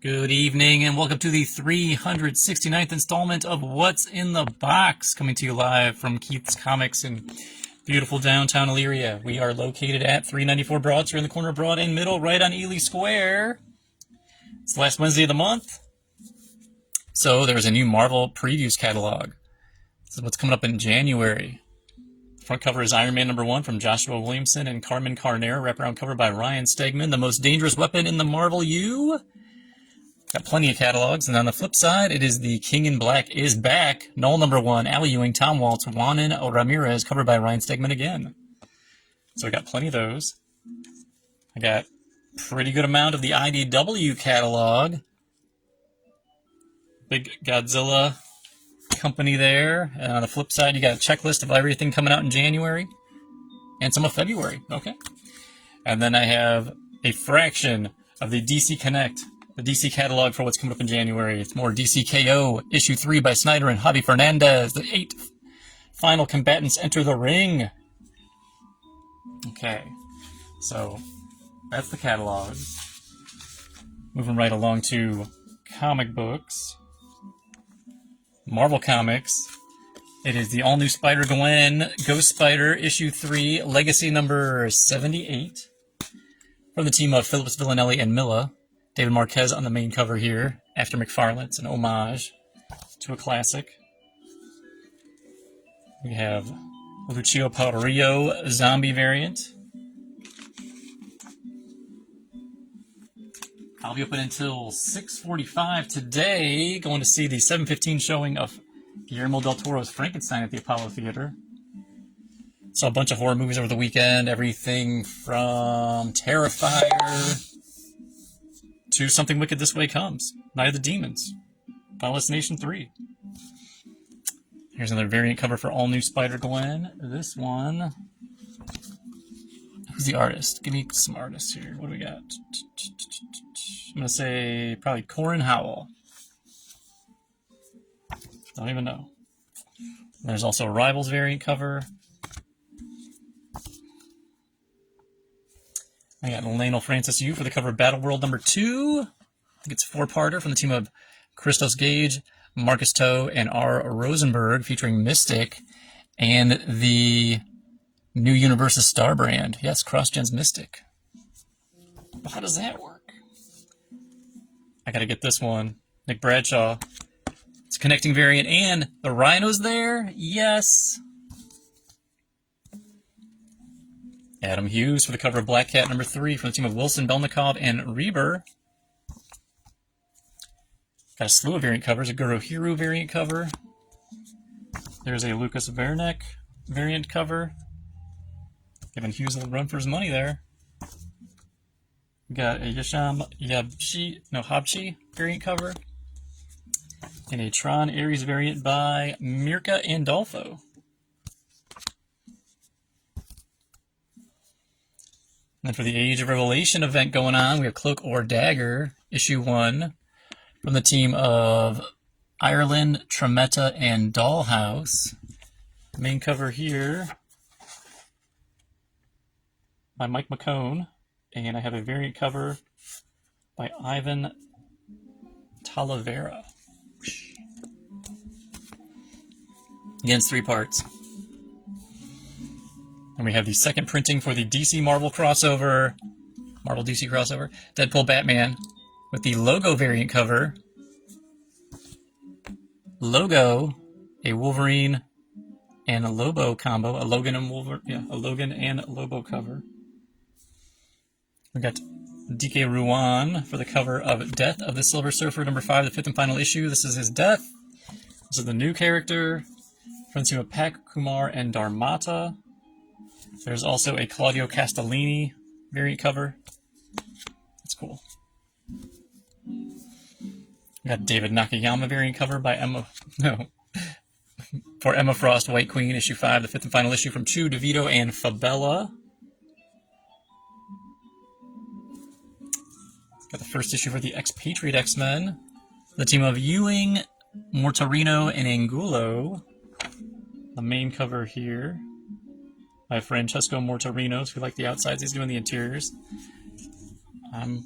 Good evening and welcome to the 369th installment of What's in the Box, coming to you live from Keith's Comics in beautiful downtown Elyria. We are located at 394 Broad, so we're in the corner of Broad and Middle, right on Ely Square. It's the last Wednesday of the month, so there's a new Marvel Previews catalog. This is what's coming up in January. Front cover is Iron Man #1 from Joshua Williamson and Carmen Carnera, wraparound cover by Ryan Stegman, the most dangerous weapon in the Marvel U. Got plenty of catalogs, and on the flip side, it is the King in Black is back. Null #1, Al Ewing, Tom Waltz, Juanan Ramirez, covered by Ryan Stegman again. So I got plenty of those. I got pretty good amount of the IDW catalog. Big Godzilla company there. And on the flip side, you got a checklist of everything coming out in January. And some of February. Okay. And then I have a fraction of the DC Connect, the DC catalog for what's coming up in January. It's more DCKO, issue 3 by Snyder and Javi Fernandez. The 8 final combatants enter the ring. Okay, so that's the catalog. Moving right along to comic books. Marvel Comics. It is the all-new Spider-Gwen, Ghost Spider, issue 3, legacy number 78. From the team of Phillips, Villanelli, and Milla. David Marquez on the main cover here, after McFarlane. It's an homage to a classic. We have Lucio Paurillo zombie variant. I'll be open until 6:45 today, going to see the 7:15 showing of Guillermo del Toro's Frankenstein at the Apollo Theater. Saw a bunch of horror movies over the weekend, everything from Terrifier to Something Wicked This Way Comes, Night of the Demons, Final Destination 3. Here's another variant cover for all new Spider-Gwen. This one, who's the artist? Give me some artists here. What do we got? I'm going to say probably Corin Howell. Don't even know. There's also a Rivals variant cover. I got Lionel Francis Yu for the cover of Battle World #2. I think it's a 4-parter from the team of Christos Gage, Marcus Toe, and R. Rosenberg, featuring Mystic and the new Universe's Star brand. Yes, CrossGen's Mystic. But how does that work? I gotta get this one. Nick Bradshaw. It's a connecting variant, and the Rhino's there? Yes. Adam Hughes for the cover of Black Cat #3 from the team of Wilson, Belnikov, and Reber. Got a slew of variant covers. A Guru Hero variant cover. There's a Lucas Vernick variant cover. Giving Hughes a little run for his money there. We got a Habchi variant cover. And a Tron Ares variant by Mirka Andolfo. And then for the Age of Revelation event going on, we have Cloak or Dagger, issue 1, from the team of Ireland, Tremetta, and Dollhouse. The main cover here by Mike McCone, and I have a variant cover by Ivan Talavera. Again, it's 3 parts. And we have the second printing for the DC Marvel crossover, Marvel DC crossover, Deadpool Batman, with the Logo variant cover. Logo, a Wolverine and a Lobo combo, a Logan and a Logan and Lobo cover. We got DK Ruan for the cover of Death of the Silver Surfer #5, the 5th and final issue. This is his death. This is the new character from the team of Pak, Kumar, and Dharmata. There's also a Claudio Castellini variant cover. That's cool. We got David Nakayama variant cover by for Emma Frost, White Queen, issue 5, the 5th and final issue from Chu DeVito and Fabella. Got the first issue for the Expatriate X-Men. The team of Ewing, Mortarino, and Angulo. The main cover here by Francesco Mortarino. So if you like the outsides, he's doing the interiors. I'm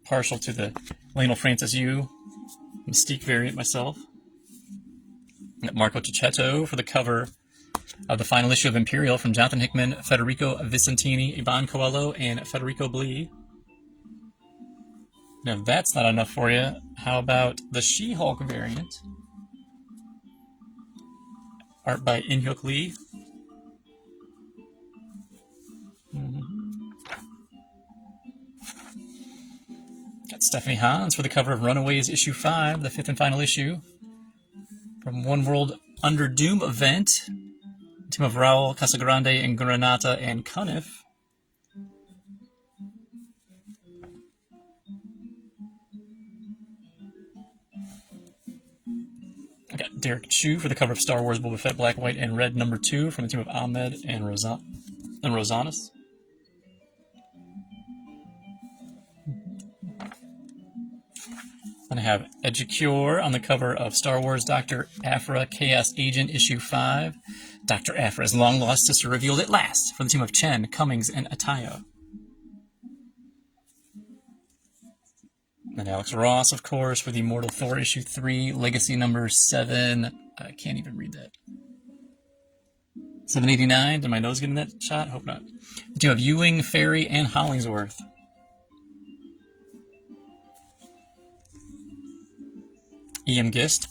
partial to the Lionel Francis Yu Mystique variant myself. Got Marco Cicchetto for the cover of the final issue of Imperial from Jonathan Hickman, Federico Vicentini, Iban Coelho, and Federico Blee. Now, if that's not enough for you, how about the She-Hulk variant? Art by In-Hyuk Lee. Got Stephanie Hans for the cover of Runaways issue 5, the 5th and final issue. From One World Under Doom event. Team of Raul, Casagrande, and Granata, and Cunniff. I got Derek Chu for the cover of Star Wars Boba Fett Black, White, and Red #2 from the team of Ahmed and Rosanis. Then I have Educure on the cover of Star Wars Dr. Aphra Chaos Agent issue 5. Dr. Aphra's long-lost sister revealed at last from the team of Chen, Cummings, and Ataya. And Alex Ross, of course, for the Immortal Thor issue 3, Legacy number 7. I can't even read that. 789. Did my nose get in that shot? Hope not. The team of Ewing, Ferry, and Hollingsworth. E.M. Gist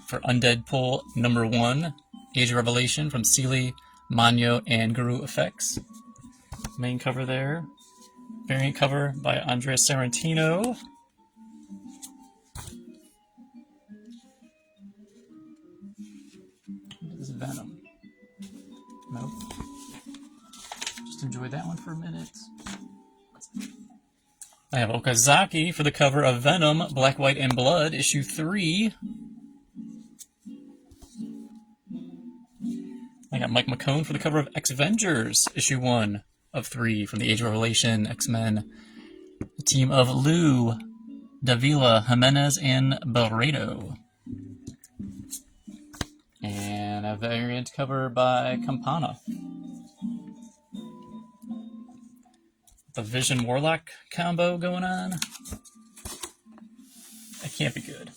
for Undead Pull number 1, Age of Revelation from Seeley, Manyo, and Guru Effects. Main cover there. Variant cover by Andrea Sorrentino. This is Venom. Nope. Just enjoy that one for a minute. I have Okazaki for the cover of Venom, Black, White, and Blood, issue 3. I got Mike McCone for the cover of X-Vengers, issue 1 of 3 from the Age of Revelation, X-Men. The team of Lou, Davila, Jimenez, and Barredo. And a variant cover by Campana. The Vision Warlock combo going on. That can't be good.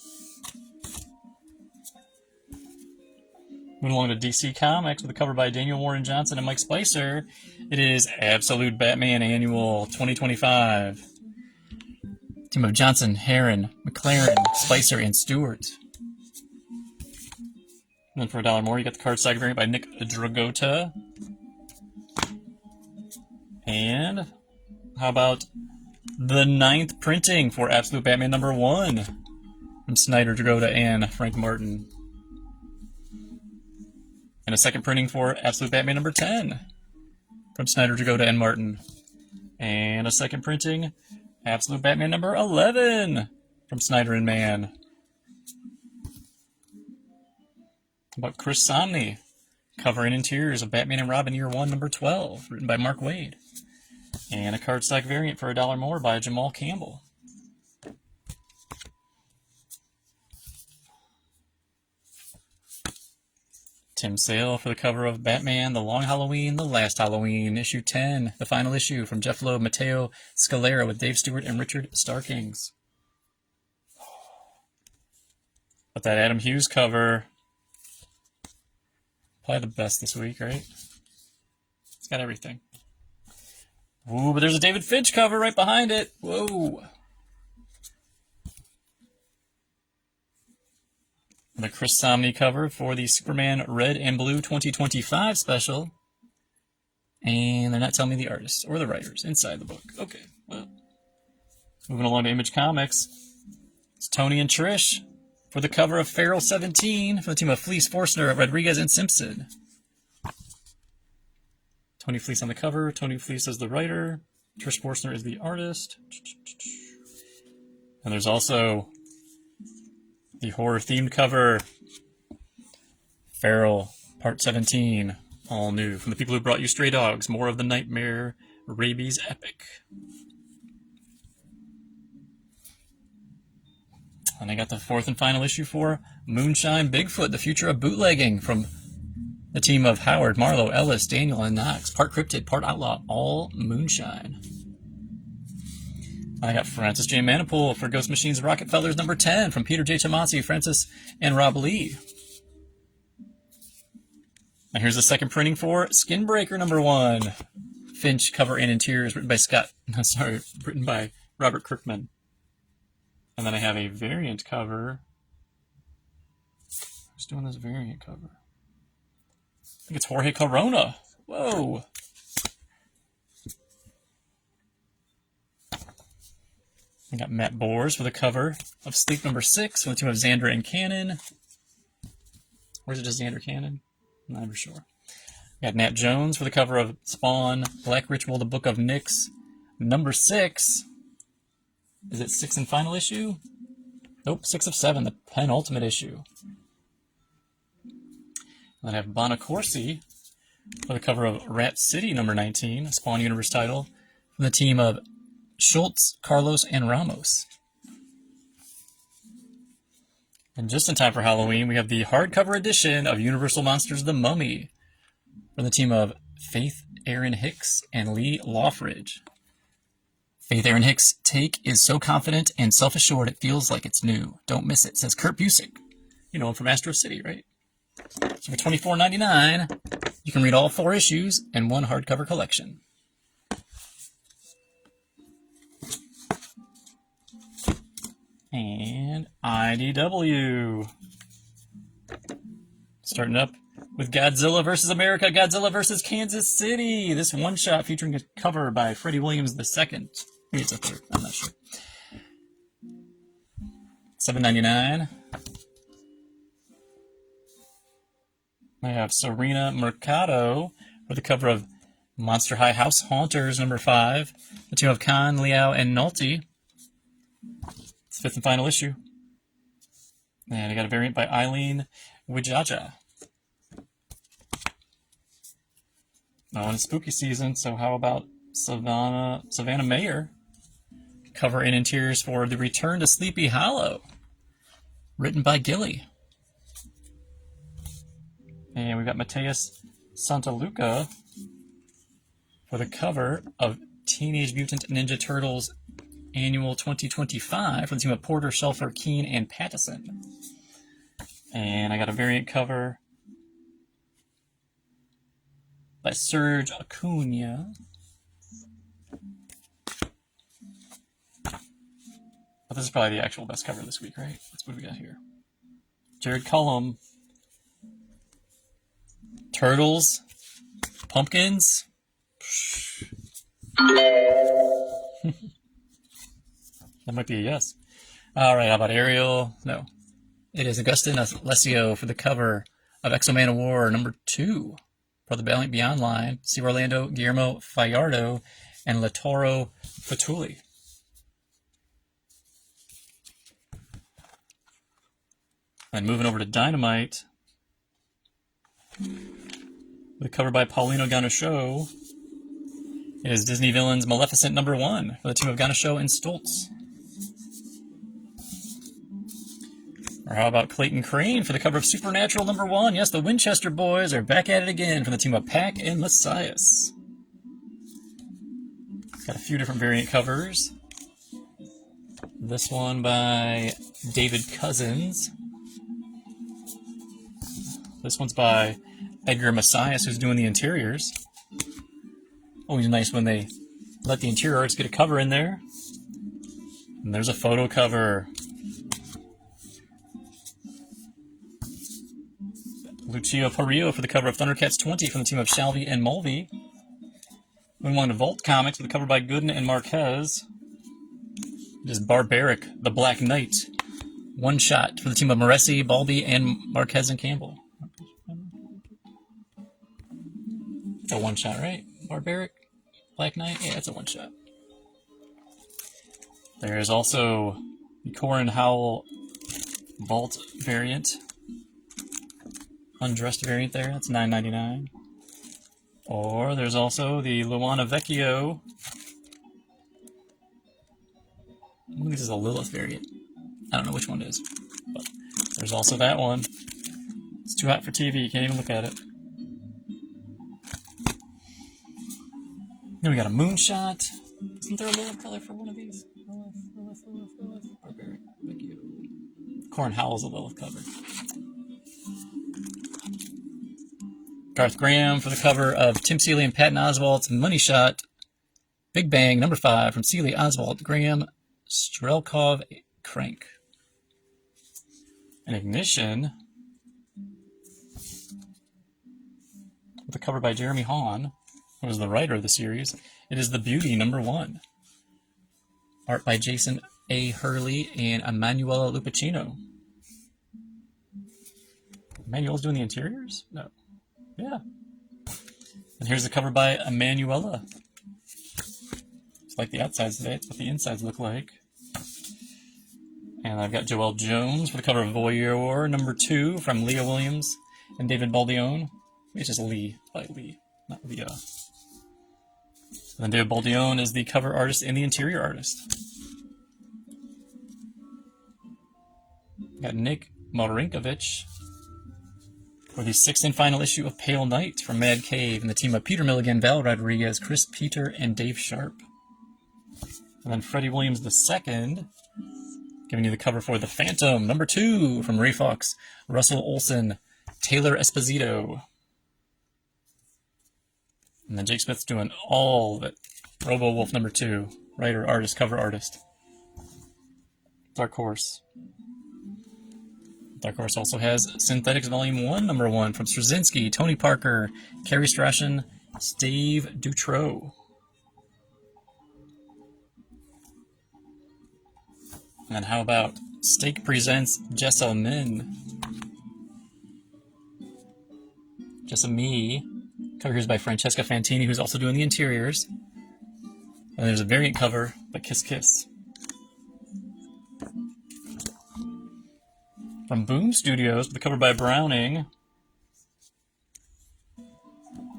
Moving along to DC Comics with a cover by Daniel Warren Johnson and Mike Spicer. It is Absolute Batman Annual 2025. Team of Johnson, Herron, McLaren, Spicer, and Stewart. And then for $1 more, you got the cardstock variant by Nick Dragota. And how about the 9th printing for Absolute Batman number 1 from Snyder, Dragota, and Frank Martin. And a second printing for Absolute Batman number 10 from Snyder, Dragota, and Martin. And a second printing, Absolute Batman number 11 from Snyder and Mann. How about Chris Samnee, cover and interiors of Batman and Robin Year 1 number 12, written by Mark Waid. And a cardstock variant for $1 more by Jamal Campbell. Tim Sale for the cover of Batman, The Long Halloween, The Last Halloween, issue 10, the final issue from Jeff Loeb, Matteo Scalera with Dave Stewart and Richard Starkings. But that Adam Hughes cover, probably the best this week, right? It's got everything. Ooh, but there's a David Finch cover right behind it. Whoa. The Chris Samnee cover for the Superman Red and Blue 2025 special. And they're not telling me the artists or the writers inside the book. Okay, well. Moving along to Image Comics. It's Tony and Trish for the cover of Feral 17 for the team of Fleece, Forstner, Rodriguez, and Simpson. Tony Fleece on the cover, Tony Fleece as the writer, Trish Forstner is the artist. And there's also the horror-themed cover, Feral, Part 17, all new. From the people who brought you Stray Dogs, more of the Nightmare, Rabies Epic. And I got the 4th and final issue for Moonshine Bigfoot, the future of bootlegging, from the team of Howard, Marlowe, Ellis, Daniel, and Knox. Part cryptid, part outlaw, all moonshine. I got Francis J. Manipool for Ghost Machines Rockefellers number 10 from Peter J. Tomasi, Francis, and Rob Lee. Now here's the second printing for Skinbreaker number 1. Finch cover and interiors written by Robert Kirkman. And then I have a variant cover. Who's doing this variant cover? I think it's Jorge Corona. Whoa. I got Matt Bors for the cover of Sleep number 6 from the team of Xander and Cannon. Or is it just Xander Cannon? I'm not ever sure. I got Nat Jones for the cover of Spawn, Black Ritual, the Book of Nyx, number 6. Is it 6 and final issue? Nope, 6 of 7, the penultimate issue. Then I have Bonacorsi for the cover of Rat City number 19, a Spawn Universe title, from the team of Schultz, Carlos, and Ramos. And just in time for Halloween, we have the hardcover edition of Universal Monsters The Mummy from the team of Faith Aaron Hicks and Lee Loffridge. Faith Aaron Hicks' take is so confident and self-assured it feels like it's new. Don't miss it, says Kurt Busiek. You know him from Astro City, right? So for $24.99, you can read all 4 issues in one hardcover collection. And IDW. Starting up with Godzilla vs. America, Godzilla vs. Kansas City. This one-shot featuring a cover by Freddie Williams II. Maybe it's a third, I'm not sure. $7.99. I have Serena Mercado for the cover of Monster High House Haunters number 5. The team of Khan, Liao, and Nolte. It's 5th and final issue. And I got a variant by Eileen Wijaja. Now it's spooky season, so how about Savannah Mayer? Cover and interiors for The Return to Sleepy Hollow. Written by Gilly. And we've got Mateus Santaluca for the cover of Teenage Mutant Ninja Turtles Annual 2025 from the team of Porter, Shelfer, Keene, and Pattison. And I got a variant cover by Serge Acuna. But this is probably the actual best cover this week, right? That's what we got here. Jared Cullum. Turtles. Pumpkins. That might be a yes. All right, how about Ariel? No. It is Augustin Alessio for the cover of X-O Man of War number 2 for the Valiant Beyond line. Steve Orlando, Guillermo Fallardo, and Latoro Fatuli. And moving over to Dynamite, the cover by Paulino Ganucheau is Disney Villains Maleficent number 1 for the team of Ganucheau and Stoltz. Or how about Clayton Crane for the cover of Supernatural number 1? Yes, the Winchester boys are back at it again for the team of Pack and Messias. Got a few different variant covers. This one by David Cousins. This one's by Edgar Messias, who's doing the interiors. Always nice when they let the interior artists get a cover in there. And there's a photo cover. Lucio Parrillo for the cover of Thundercats 20 from the team of Shalvey and Mulvey. Moving on to Vault Comics with the cover by Gooden and Marquez. It is Barbaric, the Black Knight. One shot for the team of Moresi, Balby, and Marquez and Campbell. It's a one shot, right? Barbaric, Black Knight? Yeah, it's a one shot. There is also the Corin Howell Vault variant. Undressed variant there. That's $9.99. Or there's also the Luana Vecchio. I think this is a Lilith variant. I don't know which one it is. But there's also that one. It's too hot for TV. You can't even look at it. Then we got a Moonshot. Isn't there a Lilith color for one of these? Lilith. Barbaric. Thank you. Corn Howell's a Lilith cover. Garth Graham for the cover of Tim Seeley and Patton Oswalt's Money Shot. Big Bang, number 5, from Seeley, Oswalt, Graham, Strelkov, Crank. An Ignition, with a cover by Jeremy Hahn, who was the writer of the series. It is The Beauty, number 1. Art by Jason A. Hurley and Emanuela Lupacino. Emanuela's doing the interiors? No. Yeah. And here's the cover by Emanuela. It's like the outsides today. It's what the insides look like. And I've got Joelle Jones for the cover of Voyeur, number 2, from Leah Williams and David Baldione. It's just Lee, by Lee, not Leah. And then David Baldione is the cover artist and the interior artist. Got Nick Marinkovich for the 6th and final issue of Pale Knight from Mad Cave and the team of Peter Milligan, Val Rodriguez, Chris Peter, and Dave Sharp. And then Freddie Williams II, giving you the cover for The Phantom, number 2, from Ray Fox, Russell Olson, Taylor Esposito. And then Jake Smith's doing all of it. Robo Wolf, number 2, writer, artist, cover artist. Dark Horse. Dark Horse also has Synthetics Volume 1, number 1, from Straczynski, Tony Parker, Carrie Strachan, Steve Dutro. And then how about Stake presents Jessamine. Jessamy. Cover here's by Francesca Fantini, who's also doing the interiors. And there's a variant cover by Kiss Kiss. From Boom Studios, the cover by Browning,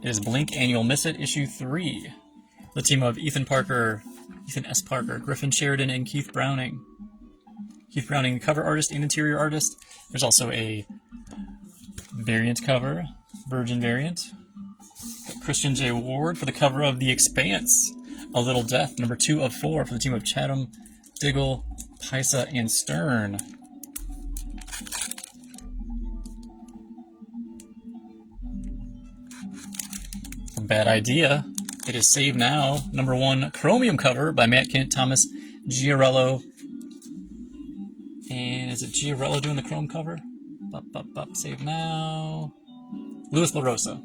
is Blink Annual Miss It, issue 3. The team of Ethan S. Parker, Griffin Sheridan, and Keith Browning. Keith Browning, cover artist and interior artist. There's also a variant cover, Virgin variant. Christian J. Ward for the cover of The Expanse, A Little Death, number 2 of 4 for the team of Chatham, Diggle, Paisa, and Stern. From Bad Idea, it is Save Now, number 1 Chromium cover by Matt Kent, Thomas Giarello. And is it Giarello doing the chrome cover? Save Now. Louis LaRosa.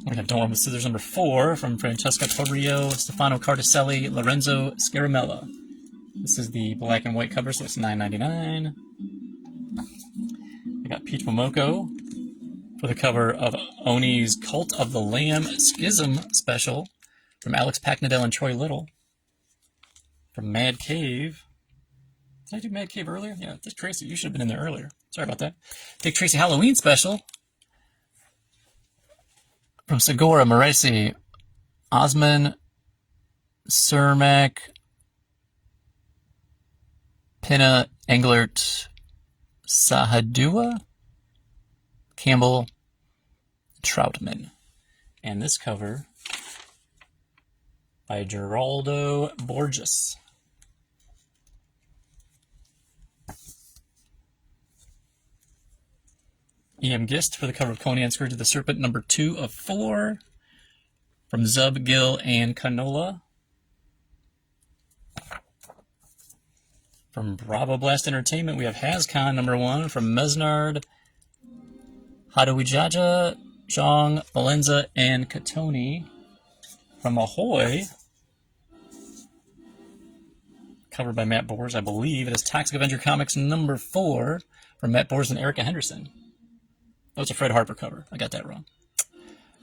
We have Don't Work with Scissors, number 4 from Francesca Torrio, Stefano Carticelli, Lorenzo Scaramella. This is the black and white cover, so it's $9.99. We got Peach Momoko for the cover of Oni's Cult of the Lamb Schism special from Alex Packnadell and Troy Little. From Mad Cave. Did I do Mad Cave earlier? Yeah, Dick Tracy. You should have been in there earlier. Sorry about that. Dick Tracy Halloween special. From Segura Moresi, Osman Cermak, Pinna Englert Sahadua, Campbell, Troutman. And this cover by Geraldo Borges. E.M. Gist for the cover of Conan Scourge of the Serpent, number 2 of 4, from Zub, Gill, and Canola. From Bravo Blast Entertainment, we have Hazcon, number 1, from Mesnard, Hadawijaja, Zhang, Valenza, and Katoni. From Ahoy, covered by Matt Bors, I believe. It is Toxic Avenger Comics, number 4, from Matt Bors and Erica Henderson. Oh, it's a Fred Harper cover. I got that wrong.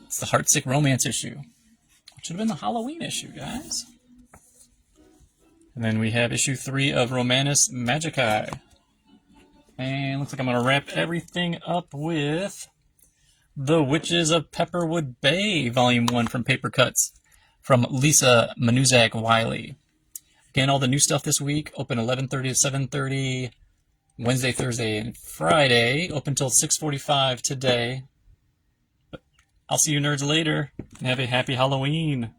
It's the Heartsick Romance issue. It should have been the Halloween issue, guys. And then we have issue 3 of Romanus Magicae. And looks like I'm going to wrap everything up with The Witches of Pepperwood Bay, Volume 1 from Paper Cuts, from Lisa Manuzak Wiley. Again, all the new stuff this week, open 11:30 to 7:30. Wednesday, Thursday, and Friday, open till 6:45 today. But I'll see you nerds later, and have a happy Halloween.